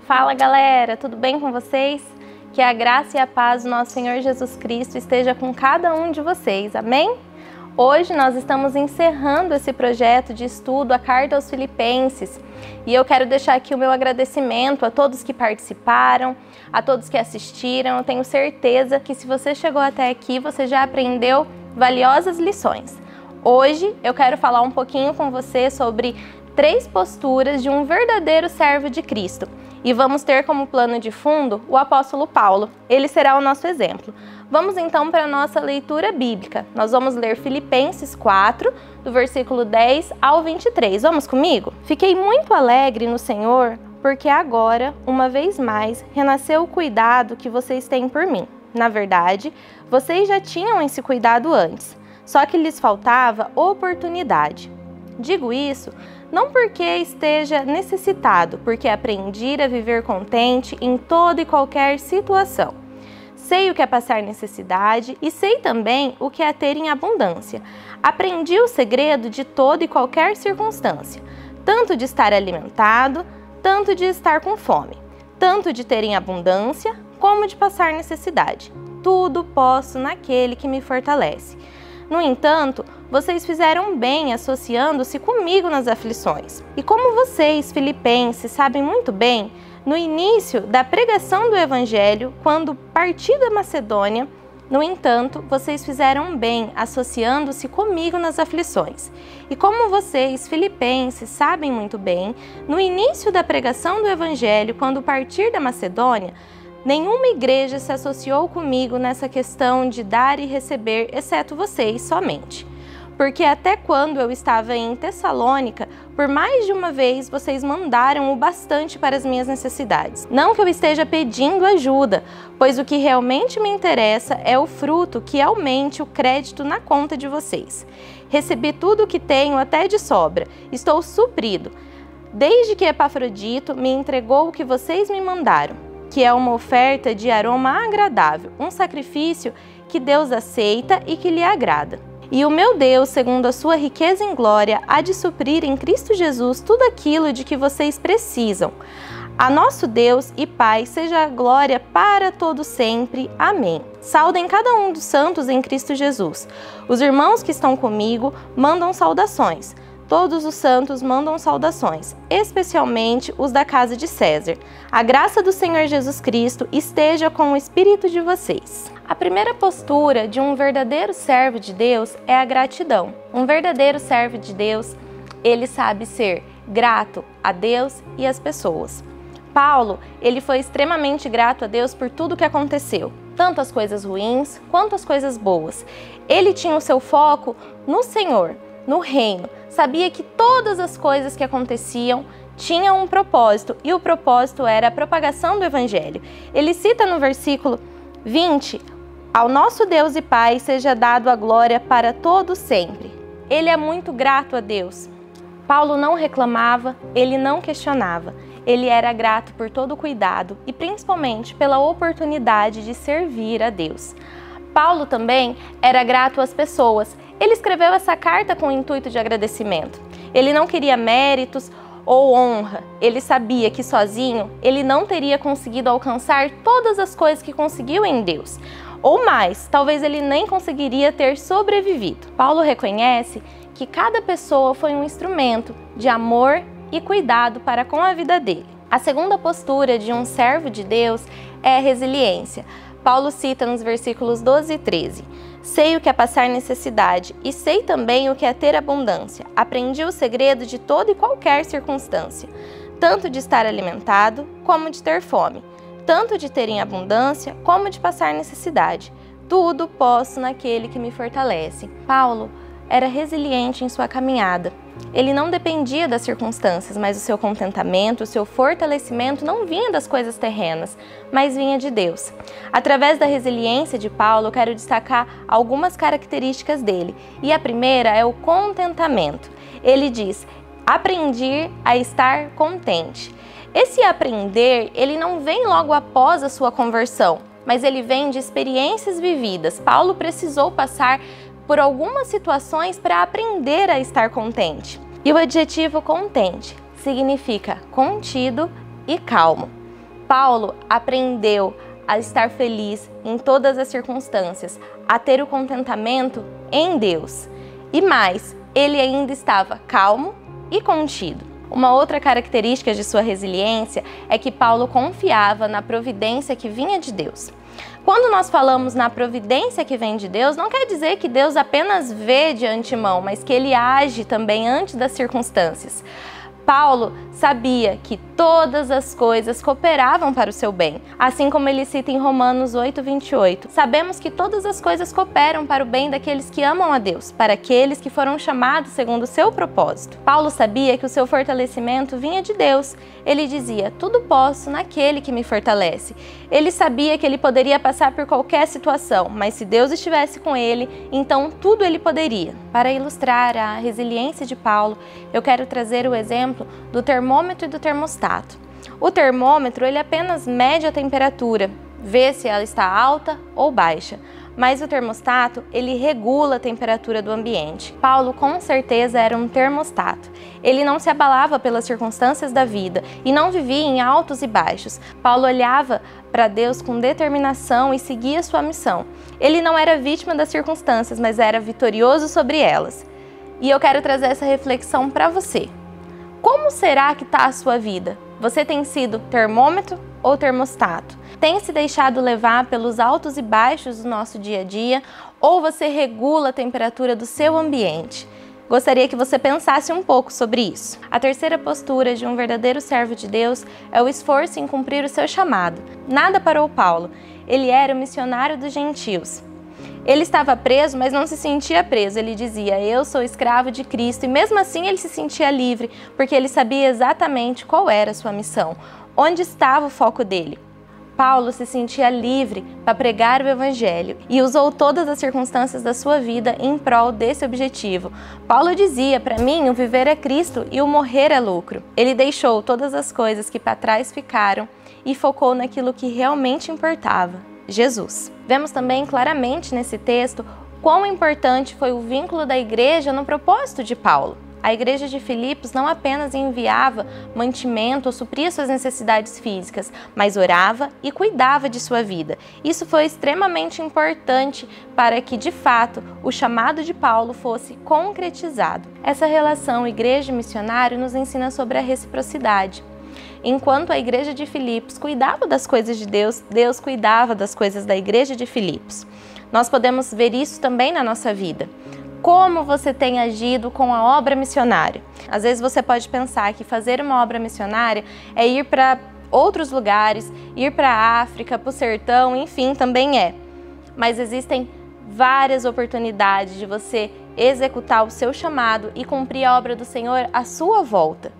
Fala galera, tudo bem com vocês? Que a graça e a paz do nosso Senhor Jesus Cristo esteja com cada um de vocês, amém? Hoje nós estamos encerrando esse projeto de estudo, a Carta aos Filipenses, e eu quero deixar aqui o meu agradecimento a todos que participaram, a todos que assistiram. Eu tenho certeza que se você chegou até aqui, você já aprendeu valiosas lições. Hoje eu quero falar um pouquinho com você sobre 3 posturas de um verdadeiro servo de Cristo. E vamos ter como plano de fundo o apóstolo Paulo. Ele será o nosso exemplo. Vamos então para a nossa leitura bíblica. Nós vamos ler Filipenses 4, do versículo 10 ao 23. Vamos comigo? Fiquei muito alegre no Senhor, porque agora, uma vez mais, renasceu o cuidado que vocês têm por mim. Na verdade, vocês já tinham esse cuidado antes, só que lhes faltava oportunidade. Digo isso não porque esteja necessitado, porque aprendi a viver contente em toda e qualquer situação. Sei o que é passar necessidade e sei também o que é ter em abundância. Aprendi o segredo de toda e qualquer circunstância, tanto de estar alimentado, tanto de estar com fome, tanto de ter em abundância, como de passar necessidade. Tudo posso naquele que me fortalece. No entanto, vocês fizeram bem associando-se comigo nas aflições. E como vocês, filipenses, sabem muito bem, no início da pregação do Evangelho, quando parti da Macedônia, no entanto, vocês fizeram bem associando-se comigo nas aflições. E como vocês, filipenses, sabem muito bem, no início da pregação do Evangelho, quando partir da Macedônia, nenhuma igreja se associou comigo nessa questão de dar e receber, exceto vocês somente. Porque até quando eu estava em Tessalônica, por mais de uma vez vocês mandaram o bastante para as minhas necessidades. Não que eu esteja pedindo ajuda, pois o que realmente me interessa é o fruto que aumente o crédito na conta de vocês. Recebi tudo o que tenho até de sobra, estou suprido, desde que Epafrodito me entregou o que vocês me mandaram, que é uma oferta de aroma agradável, um sacrifício que Deus aceita e que lhe agrada. E o meu Deus, segundo a sua riqueza em glória, há de suprir em Cristo Jesus tudo aquilo de que vocês precisam. A nosso Deus e Pai seja a glória para todo sempre. Amém. Saudem cada um dos santos em Cristo Jesus. Os irmãos que estão comigo mandam saudações. Todos os santos mandam saudações, especialmente os da casa de César. A graça do Senhor Jesus Cristo esteja com o espírito de vocês. A primeira postura de um verdadeiro servo de Deus é a gratidão. Um verdadeiro servo de Deus, ele sabe ser grato a Deus e às pessoas. Paulo, ele foi extremamente grato a Deus por tudo que aconteceu, tanto as coisas ruins quanto as coisas boas. Ele tinha o seu foco no Senhor, no reino. Sabia que todas as coisas que aconteciam tinham um propósito, e o propósito era a propagação do Evangelho. Ele cita no versículo 20, ao nosso Deus e Pai seja dado a glória para todo sempre. Ele é muito grato a Deus. Paulo não reclamava, ele não questionava. Ele era grato por todo o cuidado e principalmente pela oportunidade de servir a Deus. Paulo também era grato às pessoas. Ele escreveu essa carta com o intuito de agradecimento. Ele não queria méritos ou honra. Ele sabia que sozinho ele não teria conseguido alcançar todas as coisas que conseguiu em Deus. Ou mais, talvez ele nem conseguiria ter sobrevivido. Paulo reconhece que cada pessoa foi um instrumento de amor e cuidado para com a vida dele. A segunda postura de um servo de Deus é a resiliência. Paulo cita nos versículos 12 e 13. Sei o que é passar necessidade e sei também o que é ter abundância. Aprendi o segredo de toda e qualquer circunstância, tanto de estar alimentado como de ter fome, tanto de ter em abundância como de passar necessidade. Tudo posso naquele que me fortalece. Paulo era resiliente em sua caminhada. Ele não dependia das circunstâncias, mas o seu contentamento, o seu fortalecimento não vinha das coisas terrenas, mas vinha de Deus. Através da resiliência de Paulo, eu quero destacar algumas características dele. E a primeira é o contentamento. Ele diz: aprendi a estar contente. Esse aprender, ele não vem logo após a sua conversão, mas ele vem de experiências vividas. Paulo precisou passar por algumas situações para aprender a estar contente. E o adjetivo contente significa contido e calmo. Paulo aprendeu a estar feliz em todas as circunstâncias, a ter o contentamento em Deus. E mais, ele ainda estava calmo e contido. Uma outra característica de sua resiliência é que Paulo confiava na providência que vinha de Deus. Quando nós falamos na providência que vem de Deus, não quer dizer que Deus apenas vê de antemão, mas que ele age também antes das circunstâncias. Paulo sabia que todas as coisas cooperavam para o seu bem, assim como ele cita em Romanos 8:28. Sabemos que todas as coisas cooperam para o bem daqueles que amam a Deus, para aqueles que foram chamados segundo o seu propósito. Paulo sabia que o seu fortalecimento vinha de Deus. Ele dizia: tudo posso naquele que me fortalece. Ele sabia que ele poderia passar por qualquer situação, mas se Deus estivesse com ele, então tudo ele poderia. Para ilustrar a resiliência de Paulo, eu quero trazer o exemplo do termômetro e do termostato. O termômetro, ele apenas mede a temperatura, vê se ela está alta ou baixa, mas o termostato, ele regula a temperatura do ambiente. Paulo com certeza era um termostato. Ele não se abalava pelas circunstâncias da vida e não vivia em altos e baixos. Paulo olhava para Deus com determinação e seguia sua missão. Ele não era vítima das circunstâncias, mas era vitorioso sobre elas. E eu quero trazer essa reflexão para você. Como será que está a sua vida? Você tem sido termômetro ou termostato? Tem se deixado levar pelos altos e baixos do nosso dia a dia ou você regula a temperatura do seu ambiente? Gostaria que você pensasse um pouco sobre isso. A terceira postura de um verdadeiro servo de Deus é o esforço em cumprir o seu chamado. Nada parou Paulo. Ele era o missionário dos gentios. Ele estava preso, mas não se sentia preso. Ele dizia: eu sou escravo de Cristo. E mesmo assim ele se sentia livre, porque ele sabia exatamente qual era a sua missão, onde estava o foco dele. Paulo se sentia livre para pregar o Evangelho e usou todas as circunstâncias da sua vida em prol desse objetivo. Paulo dizia: para mim, o viver é Cristo e o morrer é lucro. Ele deixou todas as coisas que para trás ficaram e focou naquilo que realmente importava: Jesus. Vemos também claramente nesse texto quão importante foi o vínculo da igreja no propósito de Paulo. A igreja de Filipos não apenas enviava mantimento ou supria suas necessidades físicas, mas orava e cuidava de sua vida. Isso foi extremamente importante para que, de fato, o chamado de Paulo fosse concretizado. Essa relação igreja e missionário nos ensina sobre a reciprocidade. Enquanto a igreja de Filipos cuidava das coisas de Deus, Deus cuidava das coisas da igreja de Filipos. Nós podemos ver isso também na nossa vida. Como você tem agido com a obra missionária? Às vezes você pode pensar que fazer uma obra missionária é ir para outros lugares, ir para a África, para o sertão, enfim, também é. Mas existem várias oportunidades de você executar o seu chamado e cumprir a obra do Senhor à sua volta.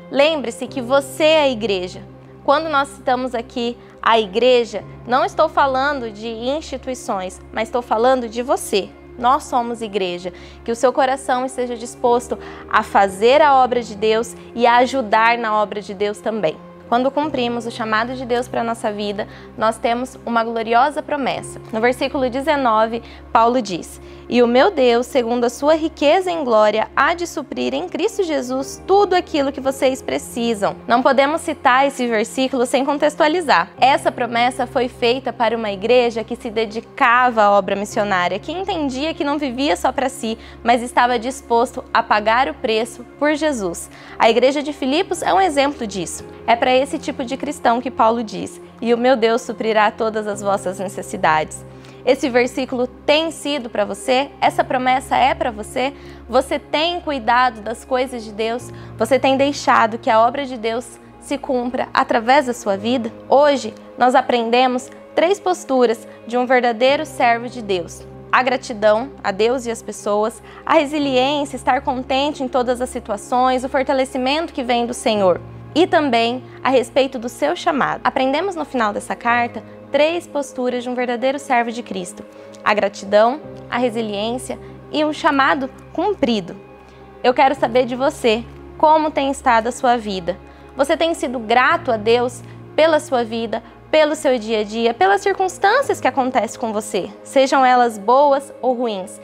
Lembre-se que você é a igreja. Quando nós citamos aqui a igreja, não estou falando de instituições, mas estou falando de você. Nós somos igreja. Que o seu coração esteja disposto a fazer a obra de Deus e a ajudar na obra de Deus também. Quando cumprimos o chamado de Deus para a nossa vida, nós temos uma gloriosa promessa. No versículo 19, Paulo diz: e o meu Deus, segundo a sua riqueza em glória, há de suprir em Cristo Jesus tudo aquilo que vocês precisam. Não podemos citar esse versículo sem contextualizar. Essa promessa foi feita para uma igreja que se dedicava à obra missionária, que entendia que não vivia só para si, mas estava disposto a pagar o preço por Jesus. A igreja de Filipos é um exemplo disso. É para esse tipo de cristão que Paulo diz: e o meu Deus suprirá todas as vossas necessidades. Esse versículo tem sido para você? Essa promessa é para você? Você tem cuidado das coisas de Deus? Você tem deixado que a obra de Deus se cumpra através da sua vida? Hoje nós aprendemos 3 posturas de um verdadeiro servo de Deus: a gratidão a Deus e às pessoas, a resiliência, estar contente em todas as situações, o fortalecimento que vem do Senhor. E também a respeito do seu chamado. Aprendemos no final dessa carta 3 posturas de um verdadeiro servo de Cristo: a gratidão, a resiliência e um chamado cumprido. Eu quero saber de você, como tem estado a sua vida? Você tem sido grato a Deus pela sua vida, pelo seu dia a dia, pelas circunstâncias que acontecem com você, sejam elas boas ou ruins?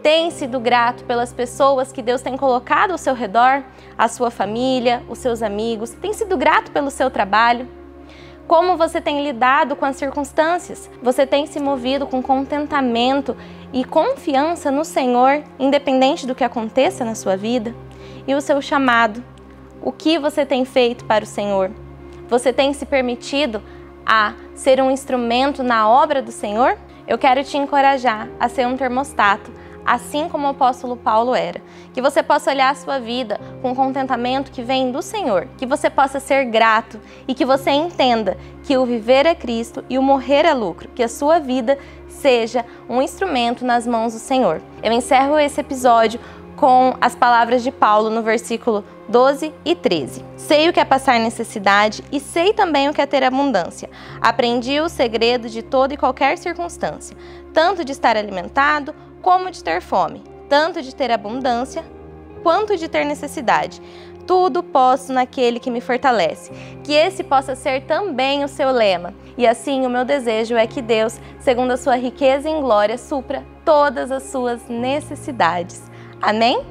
Tem sido grato pelas pessoas que Deus tem colocado ao seu redor, a sua família, os seus amigos? Tem sido grato pelo seu trabalho? Como você tem lidado com as circunstâncias? Você tem se movido com contentamento e confiança no Senhor, independente do que aconteça na sua vida? E o seu chamado? O que você tem feito para o Senhor? Você tem se permitido a ser um instrumento na obra do Senhor? Eu quero te encorajar a ser um termostato, assim como o apóstolo Paulo era. Que você possa olhar a sua vida com contentamento que vem do Senhor, que você possa ser grato e que você entenda que o viver é Cristo e o morrer é lucro, que a sua vida seja um instrumento nas mãos do Senhor. Eu encerro esse episódio com as palavras de Paulo no versículo 12 e 13. Sei o que é passar necessidade e sei também o que é ter abundância. Aprendi o segredo de toda e qualquer circunstância, tanto de estar alimentado como de ter fome, tanto de ter abundância quanto de ter necessidade. Tudo posso naquele que me fortalece. Que esse possa ser também o seu lema. E assim o meu desejo é que Deus, segundo a sua riqueza em glória, supra todas as suas necessidades. Amém?